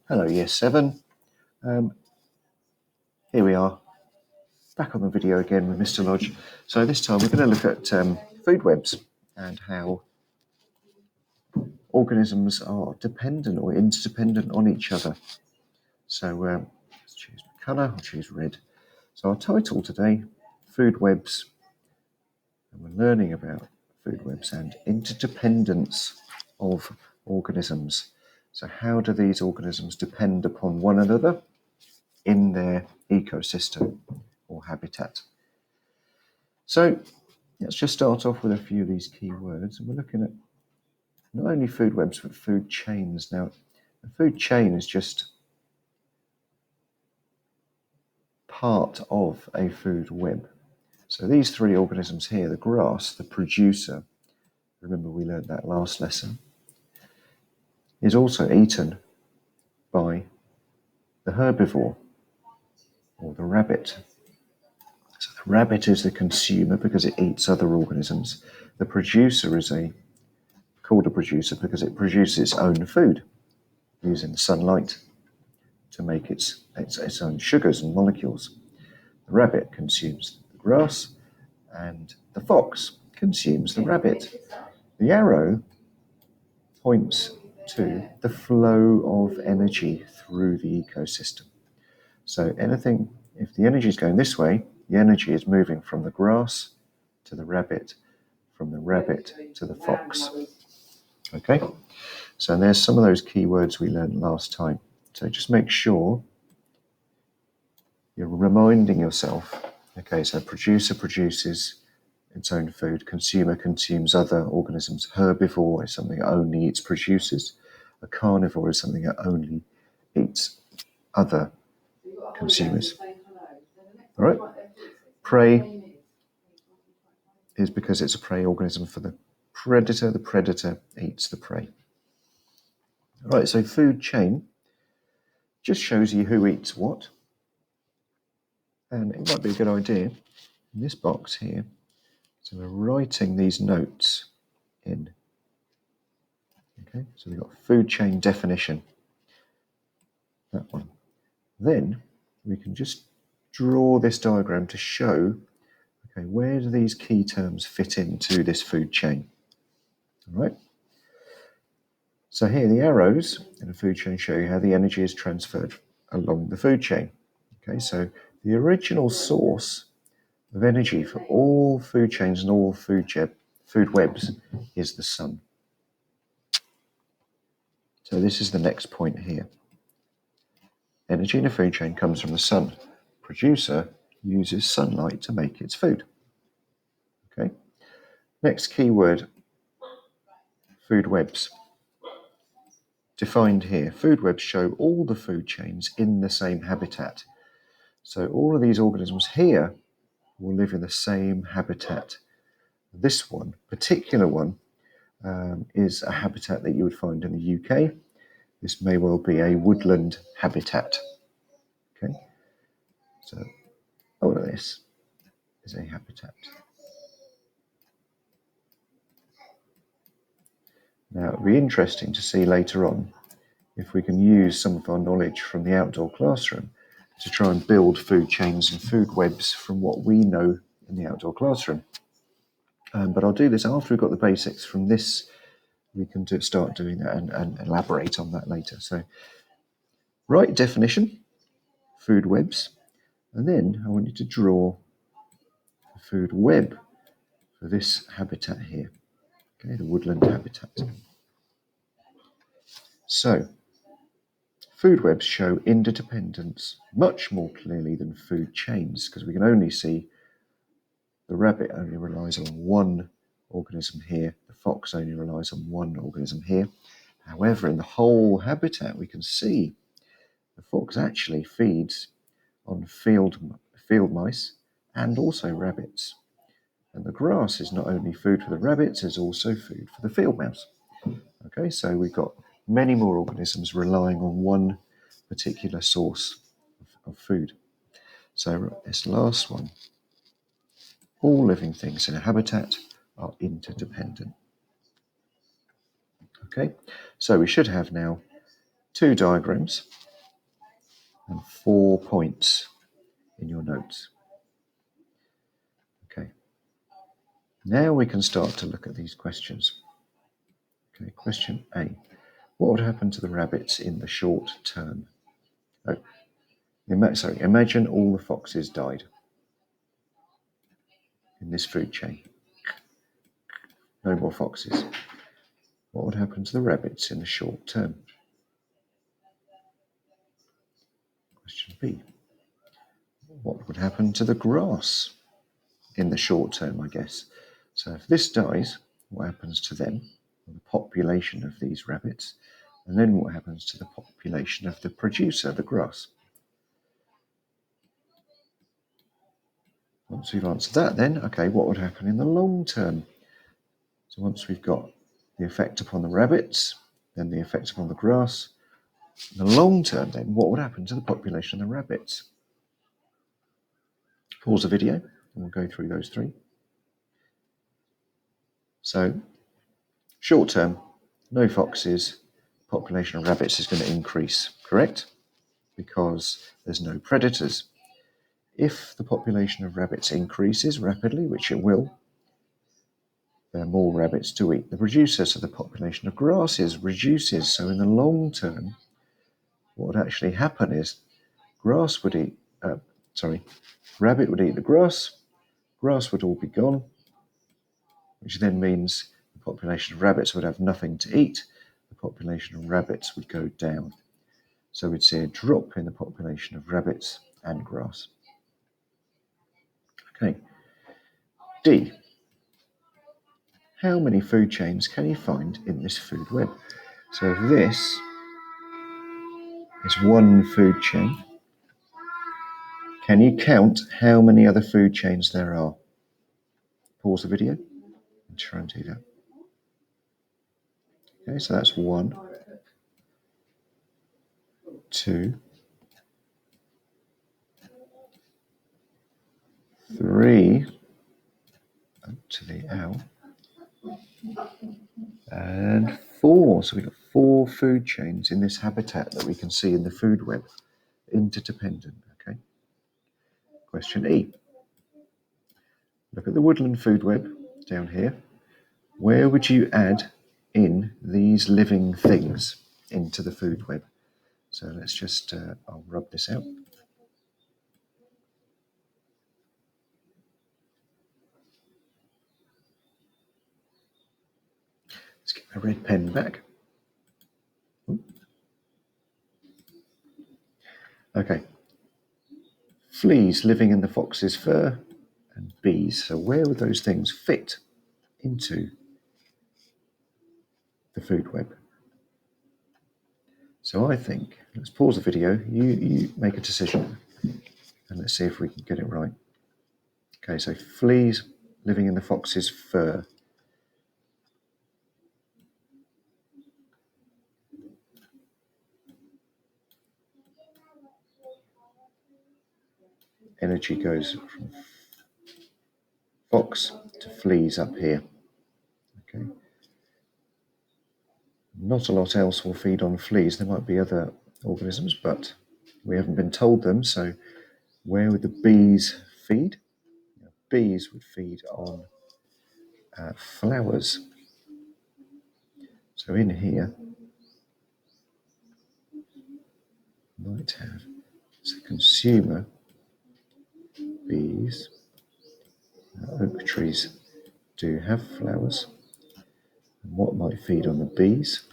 Hello, Year 7. Here we are, back on the video again with Mr. Lodge. So this time we're going to look at food webs and how organisms are dependent or interdependent on each other. So let's choose the colour, I'll choose red. So our title today, Food Webs, and we're learning about food webs and interdependence of organisms. So how do these organisms depend upon one another in their ecosystem or habitat? So let's just start off with a few of these key words. And we're looking at not only food webs, but food chains. Now, a food chain is just part of a food web. So these three organisms here, the grass, the producer, remember we learned that last lesson, is also eaten by the herbivore or the rabbit. So the rabbit is the consumer because it eats other organisms. The producer is called a producer because it produces its own food using sunlight to make its own sugars and molecules. The rabbit consumes the grass and the fox consumes the rabbit. The arrow points to the flow of energy through the ecosystem. So anything, if the energy is going this way, the energy is moving from the grass to the rabbit, from the rabbit to the fox. Okay, so there's some of those key words we learned last time. So just make sure you're reminding yourself, okay, so producer produces its own food, consumer consumes other organisms. Herbivore is something that only eats producers. A carnivore is something that only eats other consumers. All right. Prey is because it's a prey organism for the predator. The predator eats the prey. All right, so food chain just shows you who eats what. And it might be a good idea in this box here. So we're writing these notes in. Okay, so we've got food chain definition. That one. Then we can just draw this diagram to show, okay, where do these key terms fit into this food chain? All right. So here the arrows in a food chain show you how the energy is transferred along the food chain. Okay, so the original source of energy for all food chains and all food webs is the sun. So this is the next point here. Energy in a food chain comes from the sun. Producer uses sunlight to make its food. Okay. Next key word, food webs. Defined here, food webs show all the food chains in the same habitat. So all of these organisms here will live in the same habitat. This one, particular one, is a habitat that you would find in the UK. This may well be a woodland habitat. Okay, so all of this is a habitat. Now, it'll be interesting to see later on if we can use some of our knowledge from the outdoor classroom to try and build food chains and food webs from what we know in the outdoor classroom. But I'll do this after we've got the basics from this. We can start doing that and elaborate on that later. So, write definition, food webs, and then I want you to draw a food web for this habitat here, okay, the woodland habitat. So, food webs show interdependence much more clearly than food chains because we can only see the rabbit only relies on one organism here, the fox only relies on one organism here. However, in the whole habitat, we can see the fox actually feeds on field mice and also rabbits. And the grass is not only food for the rabbits, it's also food for the field mouse. Okay, so we've got many more organisms relying on one particular source of food. So this last one, all living things in a habitat are interdependent. Okay, so we should have now 2 diagrams and 4 points in your notes. Okay. Now we can start to look at these questions. Okay, question A. What would happen to the rabbits in the short term? Oh, imagine all the foxes died in this food chain. No more foxes. What would happen to the rabbits in the short term? Question B. What would happen to the grass in the short term, I guess? So if this dies, what happens to them, the population of these rabbits? And then what happens to the population of the producer, the grass? Once we've answered that, then, okay, what would happen in the long term? So once we've got the effect upon the rabbits, then the effect upon the grass, in the long term, then, what would happen to the population of the rabbits? Pause the video and we'll go through those 3. So, short term, no foxes, population of rabbits is going to increase, correct? Because there's no predators. If the population of rabbits increases rapidly, which it will, there are more rabbits to eat the producer, so the population of grasses reduces. So in the long term, what would actually happen is rabbit would eat the grass would all be gone, which then means the population of rabbits would have nothing to eat. The population of rabbits would go down. So we'd see a drop in the population of rabbits and grass. Okay. D. How many food chains can you find in this food web? So if this is one food chain, can you count how many other food chains there are? Pause the video and try and do that. Okay, so that's 1, 2, 3, up to the L, and 4. So we've got 4 food chains in this habitat that we can see in the food web, interdependent. Okay. Question E. Look at the woodland food web down here. Where would you add in these living things into the food web? So let's just, I'll rub this out. Let's get my red pen back. Okay. Fleas living in the fox's fur and bees. So where would those things fit into the food web? So I think, let's pause the video, you make a decision and let's see if we can get it right. Okay, so fleas living in the fox's fur. Energy goes from fox to fleas up here. Okay. Not a lot else will feed on fleas. There might be other organisms, but we haven't been told them. So where would the bees feed? Bees would feed on flowers. So in here, might have, so consumer bees. Oak trees do have flowers. And what might feed on the bees?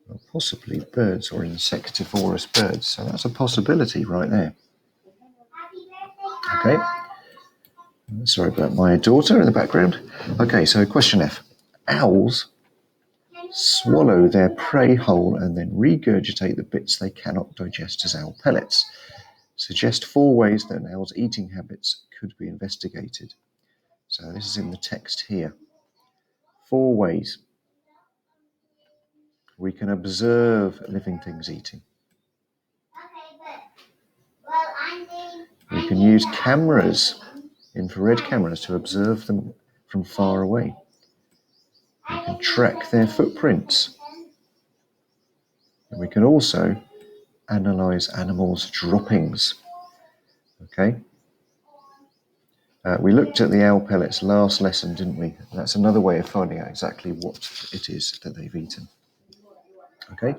Well, possibly birds or insectivorous birds. So that's a possibility right there. Okay. Sorry about my daughter in the background. Okay, so question F. Owls swallow their prey whole and then regurgitate the bits they cannot digest as owl pellets. Suggest 4 ways that an owl's eating habits could be investigated. So this is in the text here. 4 ways we can observe living things eating. We can use cameras, infrared cameras, to observe them from far away. We can track their footprints. And we can also analyze animals' droppings. Okay. We looked at the owl pellets last lesson, didn't we? That's another way of finding out exactly what it is that they've eaten. Okay,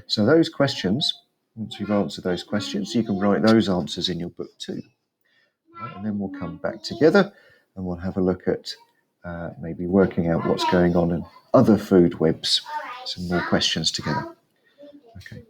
so those questions, once you've answered those questions, you can write those answers in your book too. Right, and then we'll come back together and we'll have a look at maybe working out what's going on in other food webs, some more questions together. Okay.